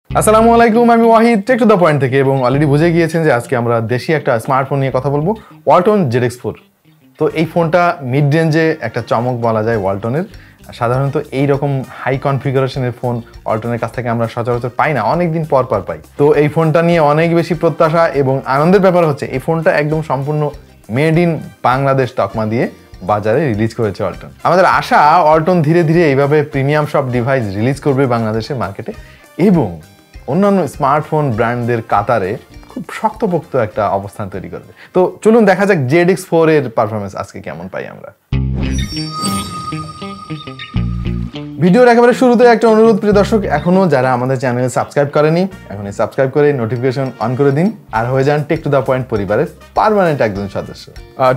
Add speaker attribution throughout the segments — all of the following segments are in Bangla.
Speaker 1: আসসালামু আলাইকুম, আমি Wahid tech to the point থেকে, এবং অলরেডি বুঝে গিয়েছেন যে আজকে আমরা দেশি একটা স্মার্টফোন নিয়ে কথা বলবো, ওয়ালটন ZX4। তো এই ফোনটা মিড রেঞ্জে একটা চমক বলা যায় ওয়ালটনের। সাধারণত এই রকম হাই কনফিগারেশনের ফোন ওয়ালটনের কাছ থেকে আমরা সচরাচর পাই না, অনেকদিন পর পাই। তো এই ফোনটা নিয়ে অনেক বেশি প্রত্যাশা এবং আনন্দের ব্যাপার হচ্ছে এই ফোনটা একদম সম্পূর্ণ মেড ইন বাংলাদেশ তকমা দিয়ে বাজারে রিলিজ করেছে ওয়ালটন। আমাদের আশা ওয়ালটন ধীরে ধীরে এইভাবে প্রিমিয়াম সব ডিভাইস রিলিজ করবে বাংলাদেশের মার্কেটে এবং অন্যান্য স্মার্টফোন ব্র্যান্ডদের কাতারে খুব শক্তপোক্ত একটা অবস্থান তৈরি করবে। তো চলুন দেখা যাক ZX4 এর পারফরমেন্স আজকে কেমন পাই আমরা। ভিডিওর একেবারে শুরুতে একটা অনুরোধ, প্রিয় দর্শক, এখনো যারা আমাদের চ্যানেলে সাবস্ক্রাইব করেনি এখনই সাবস্ক্রাইব করে নোটিফিকেশন অন করে দিন আর হয়ে যান টেক টু দ্য পয়েন্ট পরিবারের পার্মানেন্ট একজন সদস্য।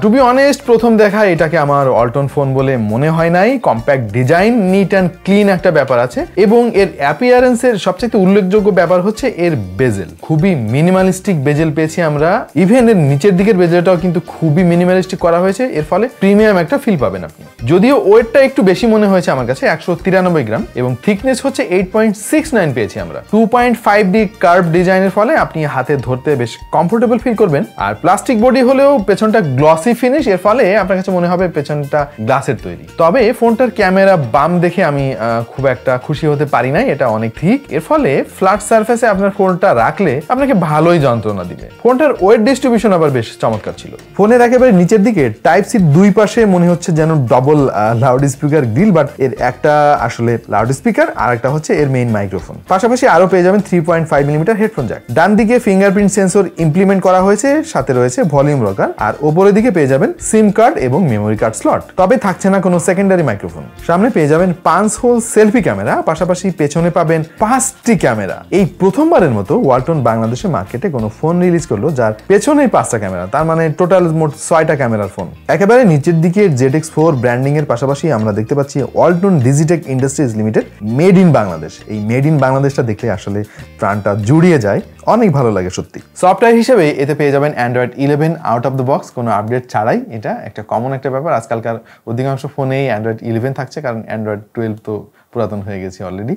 Speaker 1: টু বি অনেস্ট, প্রথম দেখা এটাকে আমার ওয়ালটন ফোন বলে মনে হয় নাই। Compact design, neat and clean একটা ব্যাপার আছে এবং এর অ্যাপিয়ারেন্সের সবচেয়ে উল্লেখযোগ্য ব্যাপার হচ্ছে এর বেজেল। খুবই মিনিমালিস্টিক বেজেল পেয়েছি আমরা। ইভেন এর নিচের দিকের বেজেলটাও কিন্তু খুবই মিনিমালিস্টিক করা হয়েছে, এর ফলে প্রিমিয়াম একটা ফিল পাবেন আপনি। যদিও ওয়েটটা একটু বেশি মনে হয়েছে আমার কাছে, 193 গ্রাম, এবং থিকনেস হচ্ছে 8.69 পেয়েছি আমরা। 2.5D কার্ভ ডিজাইনের ফলে আপনি হাতে ধরতে বেশ কমফোর্টেবল ফিল করবেন। আর প্লাস্টিক বডি হলেও পেছনটা গ্লসি ফিনিশ, এর ফলে আপনার কাছে মনে হবে পেছনটা গ্লাসের তৈরি। তবে ফোনটার ক্যামেরা বাম দেখে আমি খুব একটা খুশি হতে পারি নাই, এটা অনেক থিক, এর ফলে ফ্ল্যাট সারফেসে আপনার ফোনটা রাখলে আপনাকে ভালোই যন্ত্রণা দিবে। ফোনটার ওয়েট ডিস্ট্রিবিউশন আবার বেশ চমৎকার ছিল। ফোনের একেবারে নিচের দিকে টাইপ সি দুই পাশে মনে হচ্ছে যেন double loud speaker grill, but এর একটা আসলে লাউড স্পিকার আর একটা হচ্ছে এর মেইন মাইক্রোফোন। পাশাপাশি আরো পেয়ে যাবেন 3.5mm হেডফোন জ্যাক। ডান দিকে ফিঙ্গারপ্রিন্ট সেন্সর ইমপ্লিমেন্ট করা হয়েছে, সাথে রয়েছে ভলিউম রকার, আর উপরের দিকে পেয়ে যাবেন সিম কার্ড এবং মেমোরি কার্ড স্লট। তবে থাকছে না কোনো সেকেন্ডারি মাইক্রোফোন। সামনে পেয়ে যাবেন 5 হোল সেলফি ক্যামেরা, পাশাপাশি পেছনে পাবেন 5টি ক্যামেরা। এই প্রথমবারের মতো ওয়ালটন বাংলাদেশের মার্কেটে কোনো ফোন রিলিজ করলো যার পেছনে 5টা ক্যামেরা, তার মানে টোটাল মোট 6টা ক্যামেরার ফোন। একেবারে নিচের দিকে ZX4 ব্র্যান্ডিং এর পাশাপাশি আমরা দেখতে পাচ্ছি Walton Digitech industries limited, made in Bangladesh. এই মেড ইন বাংলাদেশটা দেখলে আসলে প্রাণটা জুড়িয়ে যায়, অনেক ভালো লাগে সত্যি। সফটওয়্যার হিসেবে এতে পেয়ে যাবেন Android 11 out of the box, কোনো আপডেট ছাড়াই। এটা একটা কমন একটা ব্যাপার, আজকালকার অধিকাংশ ফোনেই Android 11 থাকছে, কারণ Android 12 তো পুরাতন হয়ে গেছে অলরেডি।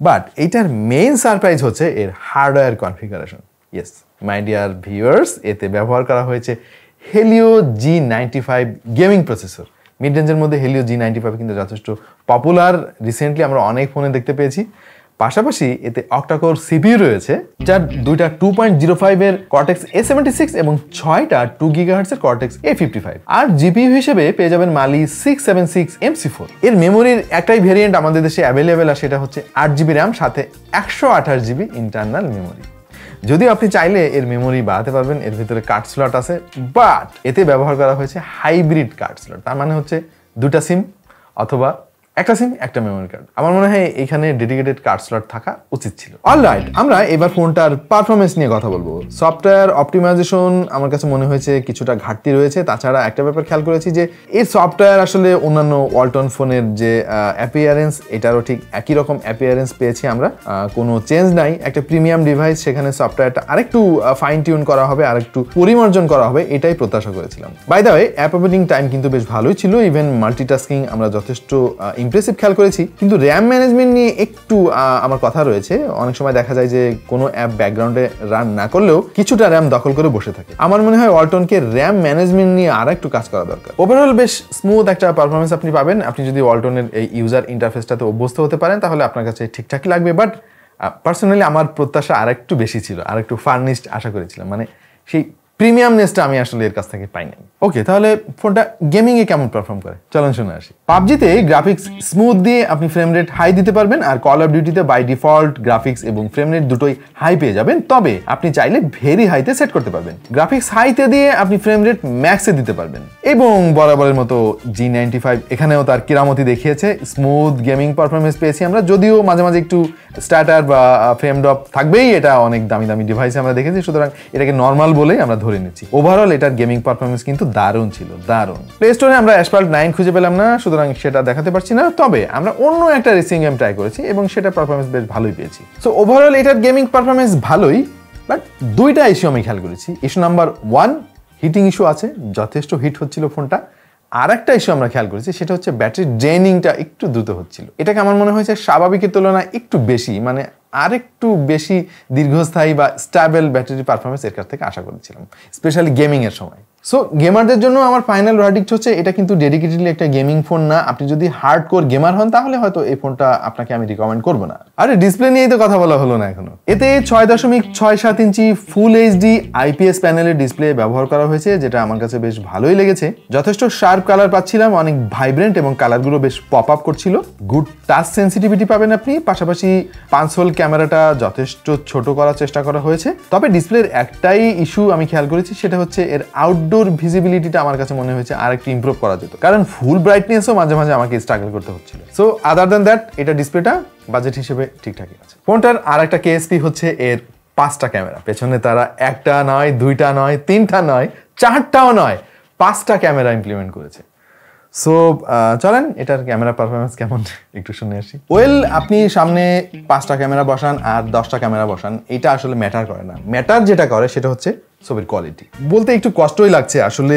Speaker 1: বাট এইটার মেইন সারপ্রাইজ হচ্ছে এর hardware configuration. Yes my dear viewers, এতে ব্যবহার করা হয়েছে Helio G95 gaming processor. Mid রেঞ্জের মধ্যে হেলিও G95 কিন্তু যথেষ্ট পপুলার, রিসেন্টলি আমরা অনেক ফোনে দেখতে পেয়েছি। পাশাপাশি এতে অক্টাকোর সিপিইউ রয়েছে, যার দুইটা 2.05 এর Cortex A76 এবং 6টা 2 GHz এর Cortex A55। আর জিপিইউ হিসেবে পেয়ে যাবেন Mali 676 MC4। এর মেমোরির একটাই ভেরিয়েন্ট আমাদের দেশে অ্যাভেলেবেল, আর সেটা হচ্ছে 8GB র্যাম সাথে 128GB ইন্টারনাল মেমোরি। যদিও আপনি চাইলে এর মেমোরি বাড়াতে পারবেন, এর ভিতরে কার্ড স্লট আছে, বাট এতে ব্যবহার করা হয়েছে হাইব্রিড কার্ড স্লট। তার মানে হচ্ছে 2টা সিম অথবা একটা সিম একটা মেমোরি কার্ড। আমার মনে হয় এখানে ডেডিকেটেড কার্ড স্লট থাকা উচিত ছিল। অলরাইট, আমরা এবার ফোনটার পারফরমেন্স নিয়ে কথা বলবো। সফটওয়্যার অপটিমাইজেশন আমার কাছে মনে হয়েছে কিছুটা ঘাটতি রয়েছে। তাছাড়া একটা ব্যাপার খেয়াল করেছি যে এর সফটওয়্যার আসলে অন্যান্য ওয়ালটন ফোনের যে অ্যাপিয়ারেন্স, এটারও ঠিক একই রকম অ্যাপিয়ারেন্স পেয়েছি আমরা, কোনো চেঞ্জ নাই। একটা প্রিমিয়াম ডিভাইস, সেখানে সফটওয়্যারটা আরেকটু ফাইন টিউন করা হবে, আরেকটু পরিমার্জন করা হবে, এটাই প্রত্যাশা করেছিলাম। By the way, app opening time কিন্তু বেশ ভালোই ছিল। ইভেন মাল্টিটাস্কিং আমরা যথেষ্ট ইমপ্রেসিভ খেয়াল করেছি, কিন্তু র্যাম ম্যানেজমেন্ট নিয়ে একটু আমার কথা রয়েছে। অনেক সময় দেখা যায় যে কোনো অ্যাপ ব্যাকগ্রাউন্ডে রান না করলেও কিছুটা র্যাম দখল করে বসে থাকে। আমার মনে হয় ওয়ালটনকে র্যাম ম্যানেজমেন্ট নিয়ে আর একটু কাজ করা দরকার। ওভারঅল বেশ স্মুথ একটা পারফরমেন্স আপনি পাবেন। আপনি যদি ওয়ালটনের এই ইউজার ইন্টারফেসটাতে অভ্যস্ত হতে পারেন তাহলে আপনার কাছে ঠিকঠাকই লাগবে। বাট পার্সোনালি আমার প্রত্যাশা আরেকটু বেশি ছিল, আরেকটু ফার্নিশড আশা করেছিলাম, মানে সেই প্রিমিয়ামনেসটা আমি আসলে এর কাছ থেকে পাই নাই। ওকে, তাহলে ফোনটা গেমিং এ কেমন পারফর্ম করে চলুন শুনে আসি। পাবজিতে গ্রাফিক্স স্মুথ দিয়ে আপনি ফ্রেম রেট হাই দিতে পারবেন, আর কল অফ ডিউটিতে বাই ডিফল্ট গ্রাফিক্স এবং ফ্রেম রেট দুটোই হাই পেয়ে যাবেন। তবে আপনি চাইলে ভেরি হাইতে সেট করতে পারবেন। গ্রাফিক্স হাইতে দিয়ে আপনি ফ্রেম রেট ম্যাক্সে দিতে পারবেন। এবং বরাবরের মতো G95 এখানেও তার কিরামতি দেখিয়েছে, স্মুথ গেমিং পারফরমেন্স পেয়েছি আমরা। যদিও মাঝে মাঝে একটু স্টার্টার বা ফ্রেম ড্রপ থাকবেই, এটা অনেক দামি দামি ডিভাইসে আমরা দেখেছি, সুতরাং এটাকে নর্মাল বলেই আমরা ধরে নিচ্ছি। ওভারঅল এটার গেমিং পারফরমেন্স কিন্তু দারুণ ছিল, দারুণ। প্লে স্টোরে আমরা অ্যাসফাল্ট 9 খুঁজে পেলাম না, সুতরাং সেটা দেখাতে পারছি না। তবে আমরা অন্য একটা রেসিং গেম ট্রাই করেছি এবং সেটা পারফরমেন্স বেশ ভালোই পেয়েছি। সো ওভারঅল এটার গেমিং পারফরমেন্স ভালোই, বাট দুইটা ইস্যু আমি খেয়াল করেছি। ইস্যু নাম্বার 1, হিটিং ইস্যু আছে, যথেষ্ট হিট হচ্ছিল ফোনটা। আর একটা ইস্যু আমরা খেয়াল করেছি, সেটা হচ্ছে ব্যাটারি ড্রেনিংটা একটু দ্রুত হচ্ছিল। এটাকে আমার মনে হয়েছে স্বাভাবিকের তুলনায় একটু বেশি, মানে আরেকটু বেশি দীর্ঘস্থায়ী বা স্টেবল ব্যাটারি পারফরমেন্স এর কাছ থেকে আশা করেছিলাম, স্পেশালি গেমিং এর সময়। সো গেমারদের জন্য আমার ফাইনাল ভার্ডিক্ট হচ্ছে এটা কিন্তু ডেডিকেটেডলি একটা গেমিং ফোন না। আপনি যদি হার্ডকোর গেমার হন তাহলে হয়তো এই ফোনটা আপনাকে আমি রিকমেন্ড করবো না। আরে ডিসপ্লে নিয়েই তো কথা বলা হলো না এখনো। এতে 6.67 ইঞ্চি ফুল এইচডি আইপিএস প্যানেলের ডিসপ্লে ব্যবহার করা হয়েছে, যেটা আমার কাছে বেশ ভালোই লেগেছে। যথেষ্ট শার্প কালার পাচ্ছিলাম, অনেক ভাইব্রেন্ট এবং কালারগুলো বেশ পপ আপ করছিল। গুড টাচ সেন্সিটিভিটি পাবেন আপনি। পাশাপাশি 5 হোল ক্যামেরাটা যথেষ্ট ছোট করার চেষ্টা করা হয়েছে। তবে ডিসপ্লের একটাই ইস্যু আমি খেয়াল করেছি, সেটা হচ্ছে এর আউটডোর ভিজিবিলিটিটা আমার কাছে মনে হয়েছে আর একটু ইমপ্রুভ করা যেত, কারণ ফুল ব্রাইটনেসও মাঝে মাঝে আমাকে স্ট্রাগল করতে হচ্ছিল। সো আদার দ্যান দ্যাট এটা ডিসপ্লেটা বাজেট হিসেবে ঠিকঠাকই আছে। ফোনটার আর একটা কেএসপি হচ্ছে এর 5টা ক্যামেরা। পেছনে তারা একটা নয়, 2টা নয়, 3টা নয়, 4টাও নয়, 5টা ক্যামেরা ইমপ্লিমেন্ট করেছে। সো চলেন এটার ক্যামেরা পারফরমেন্স কেমন একটু শুনে আসি। ওয়েল, আপনি সামনে 5টা ক্যামেরা বসান আর 10টা ক্যামেরা বসান, এটা আসলে ম্যাটার করে না। ম্যাটার যেটা করে সেটা হচ্ছে ছবির কোয়ালিটি। বলতে একটু কষ্টই লাগছে আসলে।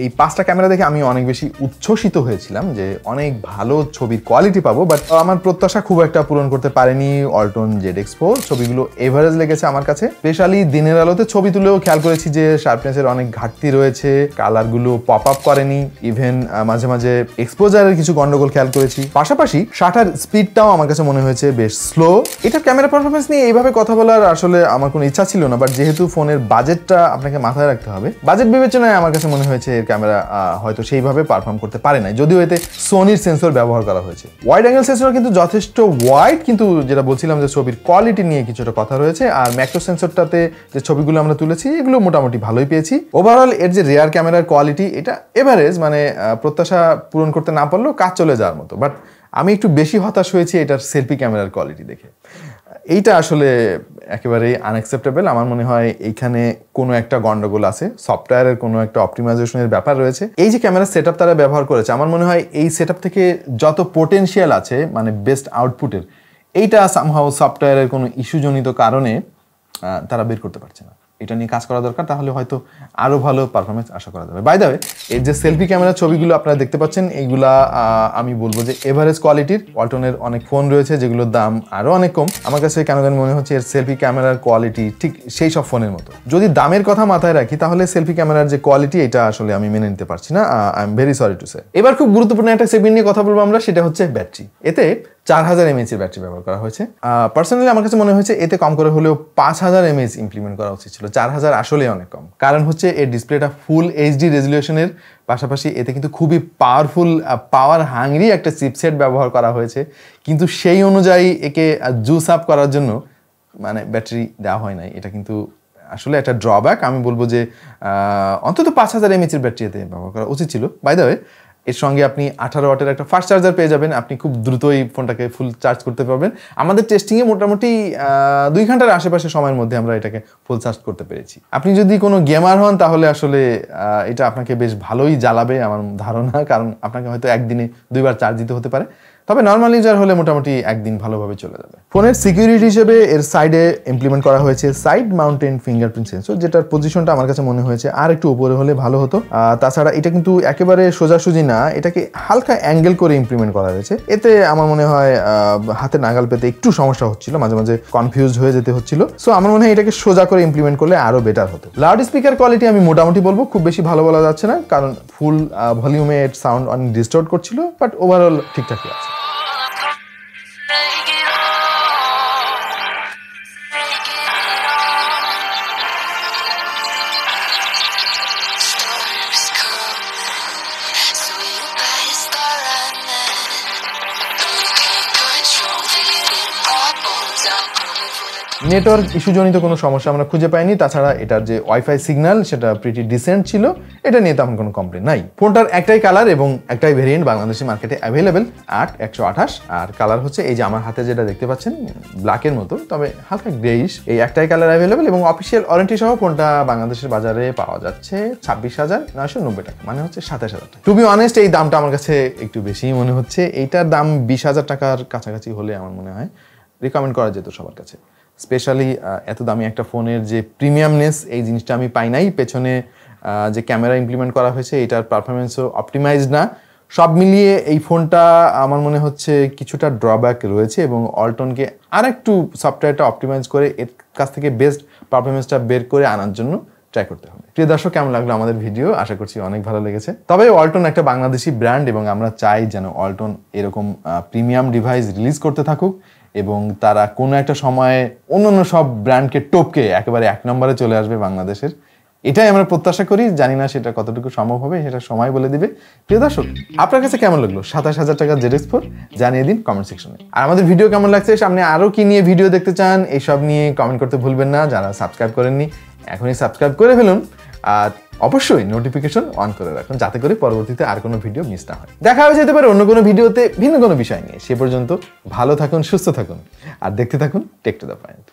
Speaker 1: এই 5টা ক্যামেরা দেখে আমি অনেক বেশি উচ্ছ্বসিত হয়েছিলাম যে অনেক ভালো ছবির কোয়ালিটি পাবো, বাট আমার প্রত্যাশা খুব একটা পূরণ করতে পারেনি ওয়ালটন ZX4। ছবিগুলো এভারেজ লেগেছে আমার কাছে। স্পেশালি দিনের আলোতে ছবি তুলেও খেয়াল করেছি যে শার্পনেসের অনেক ঘাটতি রয়েছে, কালারগুলো পপ আপ করেনি, ইভেন মাঝে মাঝে এক্সপোজারের কিছু গন্ডগোল খেয়াল করেছি। পাশাপাশি শাটার স্পিডটাও আমার কাছে মনে হয়েছে বেশ স্লো। এটার ক্যামেরা পারফরমেন্স নিয়ে এইভাবে কথা বলার আসলে আমার কোনো ইচ্ছা ছিল না, বাট যেহেতু ফোনের বাজেটটা আপনাকে মাথায় রাখতে হবে, বাজেট বিবেচনায় আমার কাছে মনে হয়েছে এর ক্যামেরা হয়তো সেইভাবে পারফর্ম করতে পারে না, যদিও এতে সোনির সেন্সর ব্যবহার করা হয়েছে। ওয়াইড অ্যাঙ্গেল সেন্সর কিন্তু যথেষ্ট ওয়াইড, কিন্তু যেটা বলছিলাম যে ছবির কোয়ালিটি নিয়ে কিছুটা কথা রয়েছে। আর ম্যাক্রো সেন্সরটাতে যে ছবিগুলো আমরা তুলেছি এগুলো মোটামুটি ভালোই পেয়েছি। ওভারঅল এর যে রিয়ার ক্যামেরার কোয়ালিটি এটা এভারেজ, মানে প্রত্যাশা পূরণ করতে না পারলেও কাজ চলে যাওয়ার মতো। বাট আমি একটু বেশি হতাশ হয়েছি এটার সেলফি ক্যামেরার কোয়ালিটি দেখে। এইটা আসলে একেবারেই আনএক্সেপ্টেবল। আমার মনে হয় এইখানে কোনো একটা গন্ডগোল আছে, সফটওয়্যারের কোনো একটা অপটিমাইজেশনের ব্যাপার রয়েছে। এই যে ক্যামেরা সেটআপ তারা ব্যবহার করেছে, আমার মনে হয় এই সেটআপ থেকে যত পোটেনশিয়াল আছে মানে বেস্ট আউটপুটের, এইটা সামহাও সফটওয়্যারের কোনো ইস্যুজনিত কারণে তারা বের করতে পারছে না। এটা নিয়ে কাজ করা দরকার, তাহলে হয়তো আরো ভালো পারফরমেন্স আশা করা যাবে। বাই দ্য ওয়ে, এই যে সেলফি ক্যামেরার ছবিগুলো আপনারা দেখতে পাচ্ছেন, এইগুলা আমি বলবো যে এভারেজ কোয়ালিটির। ওয়ালটনের অনেক ফোন রয়েছে যেগুলোর দাম আরো অনেক কম। আমার কাছে কেন জানি মনে হচ্ছে এর সেলফি ক্যামেরার কোয়ালিটি ঠিক সেই সব ফোনের মতো। যদি দামের কথা মাথায় রাখি তাহলে সেলফি ক্যামেরার যে কোয়ালিটি এটা আসলে আমি মেনে নিতে পারছি না। I am very sorry to say. এবার খুব গুরুত্বপূর্ণ একটা সেগমেন্ট নিয়ে কথা বলবো আমরা, সেটা হচ্ছে ব্যাটারি। এতে 4000 mAh এর ব্যাটারি ব্যবহার করা হয়েছে। পার্সোনালি আমার কাছে মনে হয়েছে এতে কম করে হলেও 5000 mAh ইমপ্লিমেন্ট করা উচিত ছিল। 4000 আসলে অনেক কম, কারণ হচ্ছে এর ডিসপ্লেটা ফুল এইচডি রেজুলেশনের, পাশাপাশি এতে কিন্তু খুবই পাওয়ারফুল, পাওয়ার হাংরি একটা চিপসেট ব্যবহার করা হয়েছে, কিন্তু সেই অনুযায়ী একে জুস আপ করার জন্য মানে ব্যাটারি দেওয়া হয় নাই। এটা কিন্তু আসলে একটা ড্রব্যাক। আমি বলবো যে অন্তত 5000 mAh এর ব্যাটারি এতে ব্যবহার করা উচিত ছিল। বাই দ্য ওয়ে, এর সঙ্গে আপনি 18 ওয়াটের একটা ফাস্ট চার্জার পেয়ে যাবেন। আপনি খুব দ্রুতই ফোনটাকে ফুল চার্জ করতে পারবেন। আমাদের টেস্টিংয়ে মোটামুটি 2 ঘন্টার আশেপাশে সময়ের মধ্যে আমরা এটাকে ফুল চার্জ করতে পেরেছি। আপনি যদি কোনো গেমার হন তাহলে আসলে এটা আপনাকে বেশ ভালোই জ্বালাবে আমার ধারণা, কারণ আপনাকে হয়তো একদিনে 2বার চার্জ দিতে হতে পারে। তবে নর্মাল ইউজার হলে মোটামুটি একদিন ভালোভাবে চলে যাবে। ফোনের সিকিউরিটি হিসেবে এর সাইডে ইমপ্লিমেন্ট করা হয়েছে সাইড মাউন্টেন ফিঙ্গারপ্রিন্ট সেন্সর, যেটার পজিশনটা আমার কাছে মনে হয়েছে আর একটু উপরে হলে ভালো হতো। তাছাড়া এটা কিন্তু একেবারে সোজাসুজি না, এটাকে হালকা অ্যাঙ্গেল করে ইমপ্লিমেন্ট করা হয়েছে। এতে আমার মনে হয় হাতে নাগাল পেতে একটু সমস্যা হচ্ছিল, মাঝে মাঝে কনফিউজ হয়ে যেতে হচ্ছিল। সো আমার মনে হয় এটাকে সোজা করে ইমপ্লিমেন্ট করলে আরো বেটার হতো। লাউড স্পিকার কোয়ালিটি আমি মোটামুটি বলবো খুব বেশি ভালো বলা যাচ্ছে না, কারণ ফুল ভলিউমে সাউন্ড অনেক ডিস্টর্ট করছিল, বাট ওভারঅল ঠিকঠাকই আছে। নেটওয়ার্ক ইস্যুজনিত কোনো সমস্যা আমরা খুঁজে পাইনি। তাছাড়া এটার যে ওয়াইফাই সিগন্যাল সেটা প্রিটি ডিসেন্ট ছিল, এটা নিয়ে তেমন কোনো কমপ্লেন নাই। ফোনটার একটাই কালার এবং একটাই ভেরিয়েন্ট বাংলাদেশি মার্কেটে অ্যাভেলেবেল, 8128। আর কালার হচ্ছে এই যে আমার হাতে যেটা দেখতে পাচ্ছেন, ব্ল্যাকের মতো, তবে হালকা গ্রেইশ। এই একটাই কালার অ্যাভেলেবেল এবং অফিসিয়াল ওয়ারেন্টি সহ ফোনটা বাংলাদেশের বাজারে পাওয়া যাচ্ছে 26,990 টাকা, মানে হচ্ছে 27,000 টাকা। টু বি অনেস্ট, এই দামটা আমার কাছে একটু বেশিই মনে হচ্ছে। এইটার দাম 20,000 টাকার কাছাকাছি হলে আমার মনে হয় রিকমেন্ড করা যেত সবার কাছে। স্পেশালি এত দামি একটা ফোনের যে প্রিমিয়ামনেস, এই জিনিসটা আমি পাই নাই। পেছনে যে ক্যামেরা ইমপ্লিমেন্ট করা হয়েছে এটার পারফরমেন্সও অপটিমাইজ না, সো আমার মনে হয় এটাকে সব মিলিয়ে এই ফোনটা আমার মনে হচ্ছে কিছুটা ড্রব্যাক রয়েছে এবং ওয়ালটনকে আরেকটু সফটওয়্যারটা অপটিমাইজ করে এর কাছ থেকে বেস্ট পারফরমেন্সটা বের করে আনার জন্য ট্রাই করতে হবে। প্রিয় দর্শক, কেমন লাগলো আমাদের ভিডিও? আশা করছি অনেক ভালো লেগেছে। তবে ওয়ালটন একটা বাংলাদেশি ব্র্যান্ড এবং আমরা চাই যেন ওয়ালটন এরকম প্রিমিয়াম ডিভাইস রিলিজ করতে থাকুক এবং তারা কোনো একটা সময়ে অন্যান্য সব ব্র্যান্ডকে টপকে একেবারে 1 নম্বরে চলে আসবে বাংলাদেশের। এটাই আমরা প্রত্যাশা করি। জানি না সেটা কতটুকু সম্ভব হবে, সেটা সময় বলে দিবে। প্রিয় দর্শক, আপনার কাছে কেমন লাগলো 27,000 টাকা ZX4? জানিয়ে দিন কমেন্ট সেকশনে। আর আমাদের ভিডিও কেমন লাগছে, সামনে আরো কি নিয়ে ভিডিও দেখতে চান, এইসব নিয়ে কমেন্ট করতে ভুলবেন না। যারা সাবস্ক্রাইব করেননি এখনই সাবস্ক্রাইব করে ফেলুন আর অবশ্যই নোটিফিকেশন অন করে রাখুন যাতে করে পরবর্তীতে আর কোনো ভিডিও মিস না হয়। দেখা হয়ে যেতে পারে অন্য কোনো ভিডিওতে ভিন্ন কোনো বিষয় নিয়ে। সে পর্যন্ত ভালো থাকুন, সুস্থ থাকুন আর দেখতে থাকুন টেক টু দ্য পয়েন্ট।